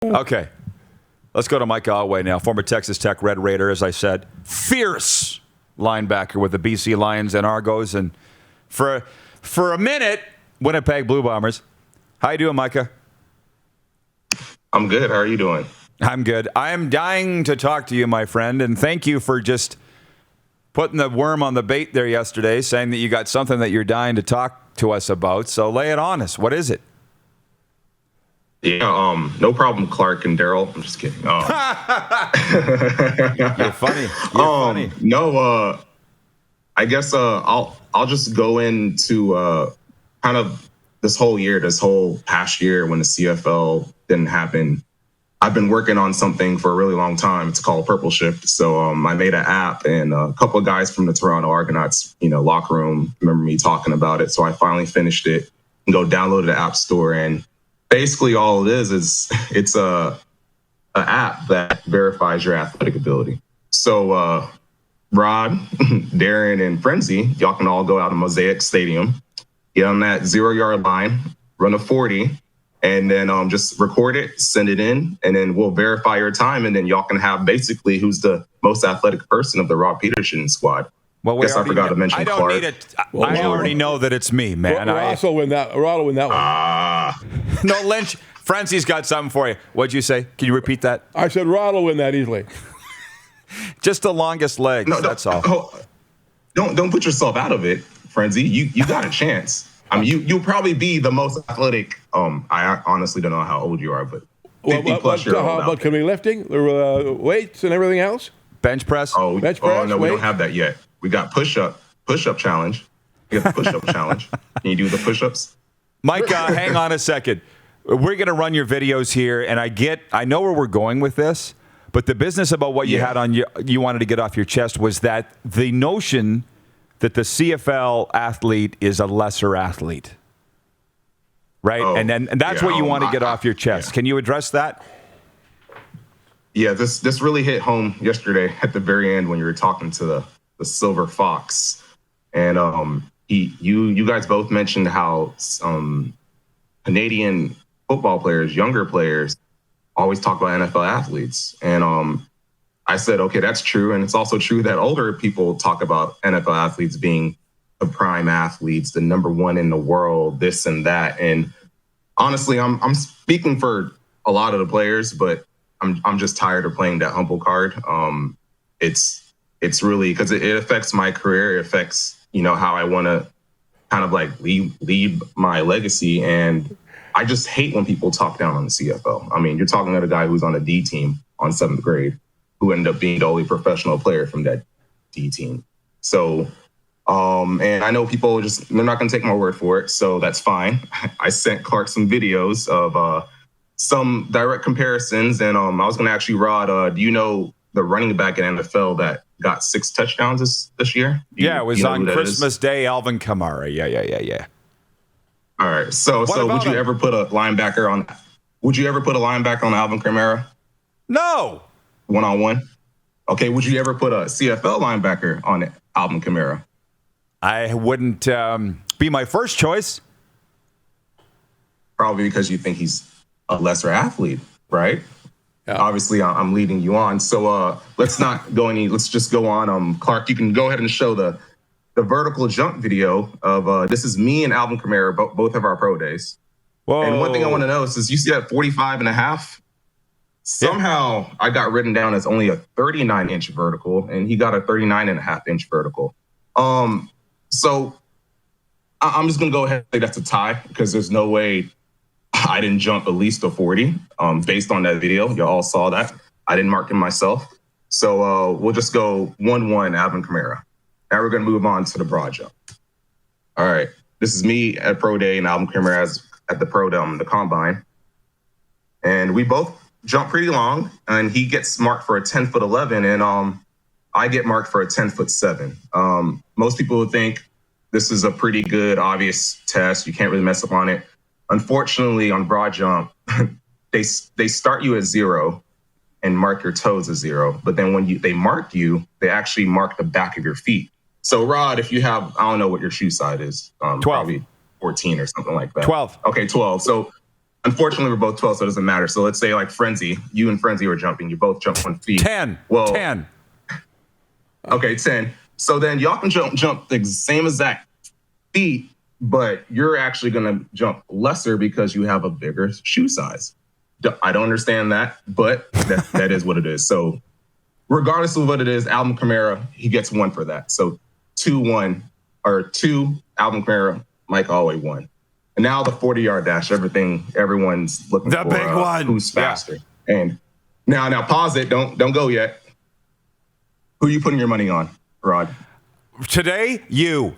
Okay. Let's go to Micah Awe now, former Texas Tech Red Raider, as I said. Fierce linebacker with the BC Lions and Argos. And for a minute, Winnipeg Blue Bombers. How you doing, Micah? I'm good. How are you doing? I'm good. I am dying to talk to you, my friend, and thank you for just putting the worm on the bait there yesterday, saying that you got something that you're dying to talk to us about. So lay it on us. What is it? Yeah, no problem, Clark and Daryl. I'm just kidding. You're funny. You're funny. No, I guess I'll just go into kind of this whole past year when the CFL didn't happen. I've been working on something for a really long time. It's called Purpleshift. So I made an app, and a couple of guys from the Toronto Argonauts, locker room, remember me talking about it. So I finally finished it and go download the App Store. And basically all it is it's a app that verifies your athletic ability. So Rod, Darren, and Frenzy, y'all can all go out to Mosaic Stadium, get on that 0-yard line, run a 40, and then just record it, send it in, and then we'll verify your time, and then y'all can have basically who's the most athletic person of the Rod Pedersen squad. Well, I forgot to mention I don't Clark. need it. I already know that it's me, man. Rod will win that one. No, Lynch. Francie's got something for you. What'd you say? Can you repeat that? I said Rod will win that easily. Just the longest legs. No, that's all. Don't put yourself out of it, Frenzy. You got a chance. I mean, you'll probably be the most athletic. I honestly don't know how old you are, but 50+ year old. But can we lifting, weights, and everything else? Bench press. Bench press. No, we don't have that yet. We got push-up challenge. We got the push-up challenge. Can you do the push-ups? Mike, hang on a second. We're going to run your videos here, and I know where we're going with this, but the business about what you had on you wanted to get off your chest was that the notion that the CFL athlete is a lesser athlete, right? And that's what you want to get off your chest. Yeah. Can you address that? Yeah, this really hit home yesterday at the very end when you were talking to the Silver Fox, and you guys both mentioned how Canadian football players, younger players, always talk about NFL athletes, and I said, okay, that's true, and it's also true that older people talk about NFL athletes being the prime athletes, the number one in the world, this and that, and honestly, I'm speaking for a lot of the players, but I'm just tired of playing that humble card. It's really because it affects my career. It affects, how I want to kind of like lead my legacy. And I just hate when people talk down on the CFL. I mean, you're talking about a guy who's on a D team on 7th grade who ended up being the only professional player from that D team. So, and I know people they're not going to take my word for it. So that's fine. I sent Clark some videos of some direct comparisons. And I was going to ask you, Rod, do you know the running back in NFL that got 6 touchdowns this year? It was on Christmas Day, Alvin Kamara. Yeah. All right. So would you ever put a linebacker on? Would you ever put a linebacker on Alvin Kamara? No. 1-on-1. Okay. Would you ever put a CFL linebacker on Alvin Kamara? I wouldn't be my first choice. Probably because you think he's a lesser athlete, right? Yeah. Obviously, I'm leading you on. So let's not go let's just go on. Clark, you can go ahead and show the vertical jump video of this is me and Alvin Kamara, both of our pro days. Whoa. And one thing I want to know is you see that 45.5? Somehow I got written down as only a 39-inch vertical, and he got a 39.5-inch vertical. So I'm just going to go ahead and say that's a tie because there's no way I didn't jump at least a 40 based on that video. You all saw that. I didn't mark him myself. So we'll just go 1-1 Alvin Kamara. Now we're going to move on to the broad jump. All right. This is me at Pro Day and Alvin Kamara at the Pro Day, the Combine. And we both jump pretty long, and he gets marked for a 10'11", and I get marked for a 10'7". Most people would think this is a pretty good, obvious test. You can't really mess up on it. Unfortunately, on broad jump, they start you at 0 and mark your toes as 0. But then when they mark you, they actually mark the back of your feet. So, Rod, if you have, I don't know what your shoe size is, 12. Probably 14 or something like that. 12. Okay, 12. So Unfortunately, we're both 12, so it doesn't matter. So let's say like Frenzy, you and Frenzy were jumping. You both jump 1 feet. 10. Well, 10. Okay, 10. So then y'all can jump the same exact feet, but you're actually going to jump lesser because you have a bigger shoe size. I don't understand that, but that is what it is. So regardless of what it is, Alvin Kamara, he gets 1 for that. So 2-1, or 2, Alvin Kamara, Micah Awe 1. And now the 40-yard dash, everyone's looking the for big one. Who's faster. Yeah. And now pause it. Don't go yet. Who are you putting your money on, Rod? Today, you.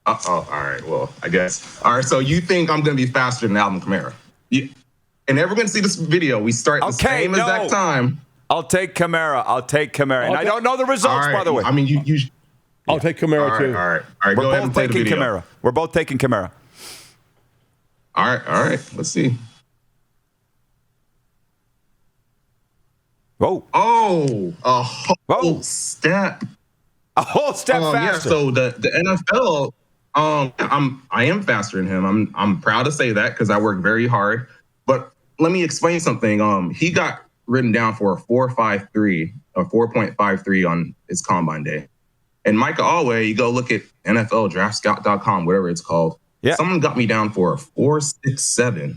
All right. Well, I guess. All right. So you think I'm going to be faster than Alvin Kamara? And everyone see this video. We start the same exact time. I'll take Kamara. And I don't know the results, by the way. I mean, you I'll take Kamara too. All right. Go ahead and play the video. Kamara. We're both taking Kamara. All right. Let's see. Whoa. Oh, a whole step. A whole step faster. Yeah, so the NFL, I am faster than him. I'm proud to say that because I work very hard. But let me explain something. He got written down for a 4.53 or 4.53 on his combine day. And Micah Awe, you go look at NFL DraftScout.com, whatever it's called. Yeah. Someone got me down for a 4.67.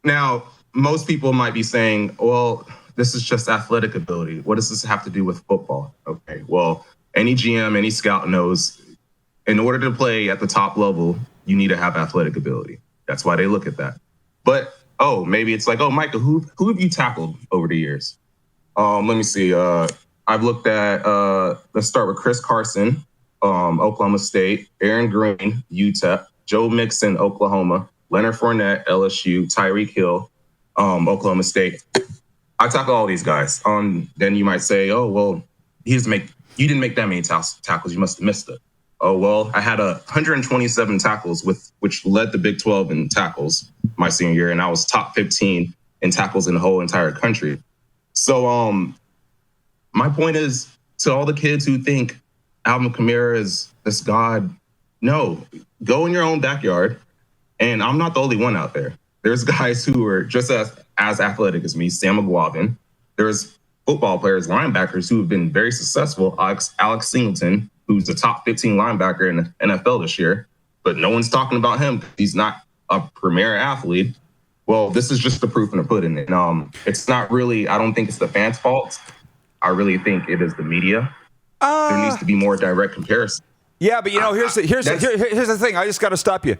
Now most people might be saying, well, this is just athletic ability. What does this have to do with football? Okay, well, any GM, any scout knows in order to play at the top level, you need to have athletic ability. That's why they look at that. But, maybe it's like, Micah, who have you tackled over the years? Let me see. I've looked at, let's start with Chris Carson, Oklahoma State, Aaron Green, UTEP, Joe Mixon, Oklahoma, Leonard Fournette, LSU, Tyreek Hill, Oklahoma State. I tackle all these guys. Then you might say, you didn't make that many tackles. You must have missed it. Oh, well, I had 127 tackles, which led the Big 12 in tackles my senior year, and I was top 15 in tackles in the whole entire country. So my point is to all the kids who think Alvin Kamara is this god, no, go in your own backyard. And I'm not the only one out there. There's guys who are just as athletic as me, Sam McGuavin. There's football players, linebackers who have been very successful. Alex Singleton, who's the top 15 linebacker in the NFL this year, but no one's talking about him. He's not a premier athlete. Well, this is just the proof in the pudding. And it's not really, I don't think it's the fans' fault. I really think it is the media. There needs to be more direct comparison. Yeah, but here's the thing. I just got to stop you.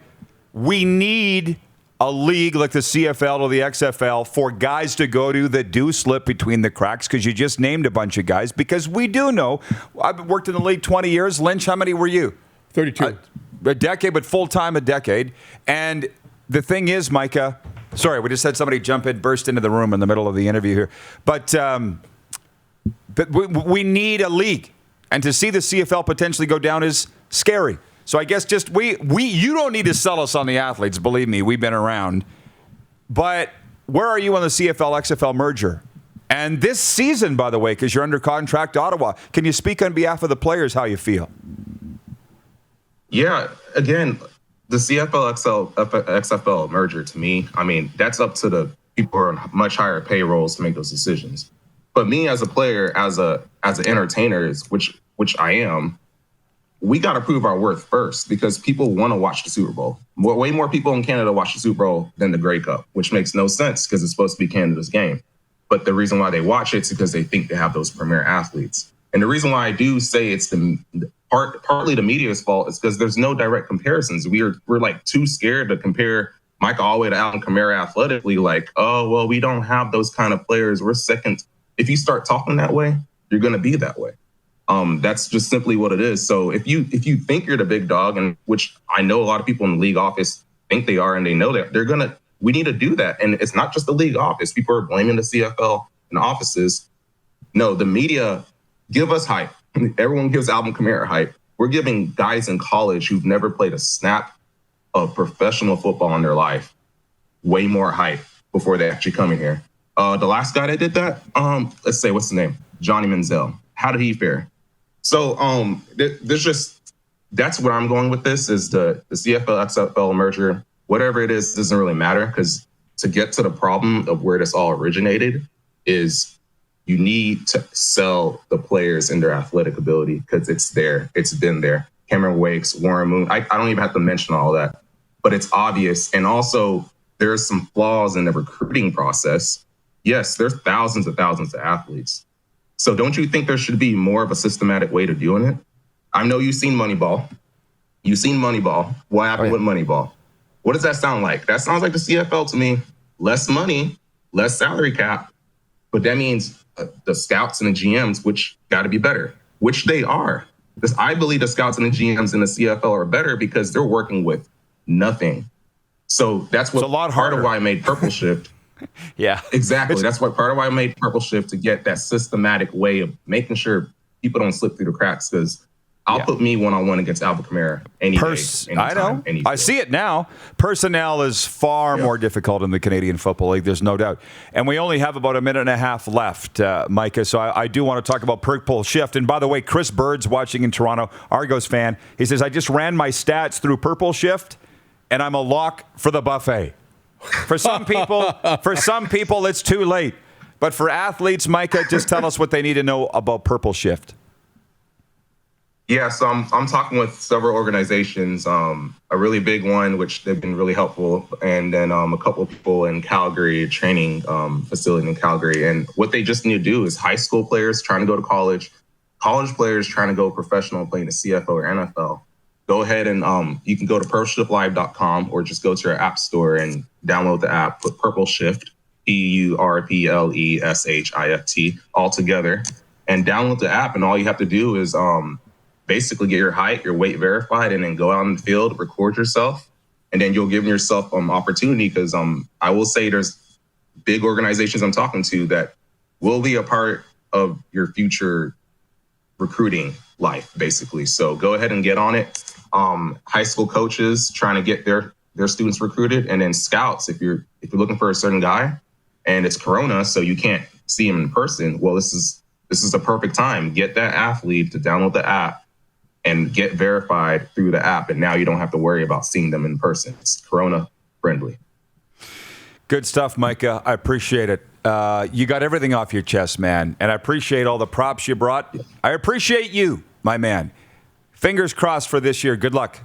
We need a league like the CFL or the XFL for guys to go to that do slip between the cracks, because you just named a bunch of guys. Because we do know, I've worked in the league 20 years. Lynch, how many were you? 32. A decade, but full-time a decade. And the thing is, Micah, sorry, we just had somebody burst into the room in the middle of the interview here. But we need a league. And to see the CFL potentially go down is scary. So I guess just you don't need to sell us on the athletes. Believe me, we've been around. But where are you on the CFL XFL merger? And this season, by the way, because you're under contract to Ottawa, can you speak on behalf of the players how you feel? Yeah, again, the CFL XFL merger, to me, I mean, that's up to the people who are on much higher payrolls to make those decisions. But me as a player, as an entertainer, which I am, we got to prove our worth first, because people want to watch the Super Bowl. Way more people in Canada watch the Super Bowl than the Grey Cup, which makes no sense because it's supposed to be Canada's game. But the reason why they watch it is because they think they have those premier athletes. And the reason why I do say it's partly the media's fault is because there's no direct comparisons. We're like too scared to compare Micah Awe to Alvin Kamara athletically. Like, oh, well, we don't have those kind of players. We're second. If you start talking that way, you're going to be that way. That's just simply what it is. So if you think you're the big dog, and which I know a lot of people in the league office think they are, and they know that, we need to do that. And it's not just the league office. People are blaming the CFL and offices. No, the media give us hype. Everyone gives Alvin Kamara hype. We're giving guys in college who've never played a snap of professional football in their life way more hype before they actually come in here. The last guy that did that, let's say, what's the name? Johnny Manziel. How did he fare? So there's just that's where I'm going with this is the CFL, XFL merger, whatever it is, doesn't really matter, because to get to the problem of where this all originated is you need to sell the players and their athletic ability, because it's there. It's been there. Cameron Wakes, Warren Moon. I don't even have to mention all that, but it's obvious. And also there's some flaws in the recruiting process. Yes, there's thousands of athletes. So don't you think there should be more of a systematic way to doing it? I know you've seen Moneyball. You've seen Moneyball. What happened with Moneyball? What does that sound like? That sounds like the CFL to me. Less money, less salary cap, but that means the scouts and the GMs, which got to be better, which they are. Because I believe the scouts and the GMs in the CFL are better because they're working with nothing. So that's what part of why I made Purpleshift. Yeah, exactly. That's what part of why I made Purpleshift, to get that systematic way of making sure people don't slip through the cracks. Because I'll put me one-on-one against Alvin Kamara any day, anytime, I know. I see it now. Personnel is far more difficult in the Canadian Football League. There's no doubt. And we only have about a minute and a half left, Micah. So I do want to talk about Purpleshift. And by the way, Chris Bird's watching in Toronto, Argos fan. He says, I just ran my stats through Purpleshift, and I'm a lock for the buffet. For some people, it's too late. But for athletes, Micah, just tell us what they need to know about Purpleshift. Yeah, so I'm talking with several organizations, a really big one, which they've been really helpful, and then a couple of people in Calgary, a training facility in Calgary. And what they just need to do is high school players trying to go to college players trying to go professional and play in the CFL or NFL. Go ahead and you can go to purpleshiftlive.com or just go to your app store and download the app, put Purpleshift, Purpleshift, all together, and download the app. And all you have to do is basically get your height, your weight verified, and then go out in the field, record yourself, and then you'll give yourself opportunity, because I will say there's big organizations I'm talking to that will be a part of your future recruiting life, basically. So go ahead and get on it. High school coaches trying to get their students recruited, and then scouts, if you're looking for a certain guy and it's Corona, so you can't see him in person, well, this is the perfect time. Get that athlete to download the app and get verified through the app. And now you don't have to worry about seeing them in person. It's Corona friendly. Good stuff, Micah. I appreciate it. You got everything off your chest, man. And I appreciate all the props you brought. I appreciate you, my man. Fingers crossed for this year. Good luck.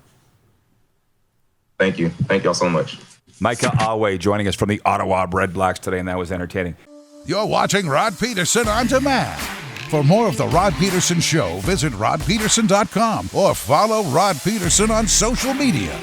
Thank you. Thank y'all so much. Micah Awe joining us from the Ottawa Red Blacks today, and that was entertaining. You're watching Rod Pedersen On Demand. For more of The Rod Pedersen Show, visit rodpedersen.com or follow Rod Pedersen on social media.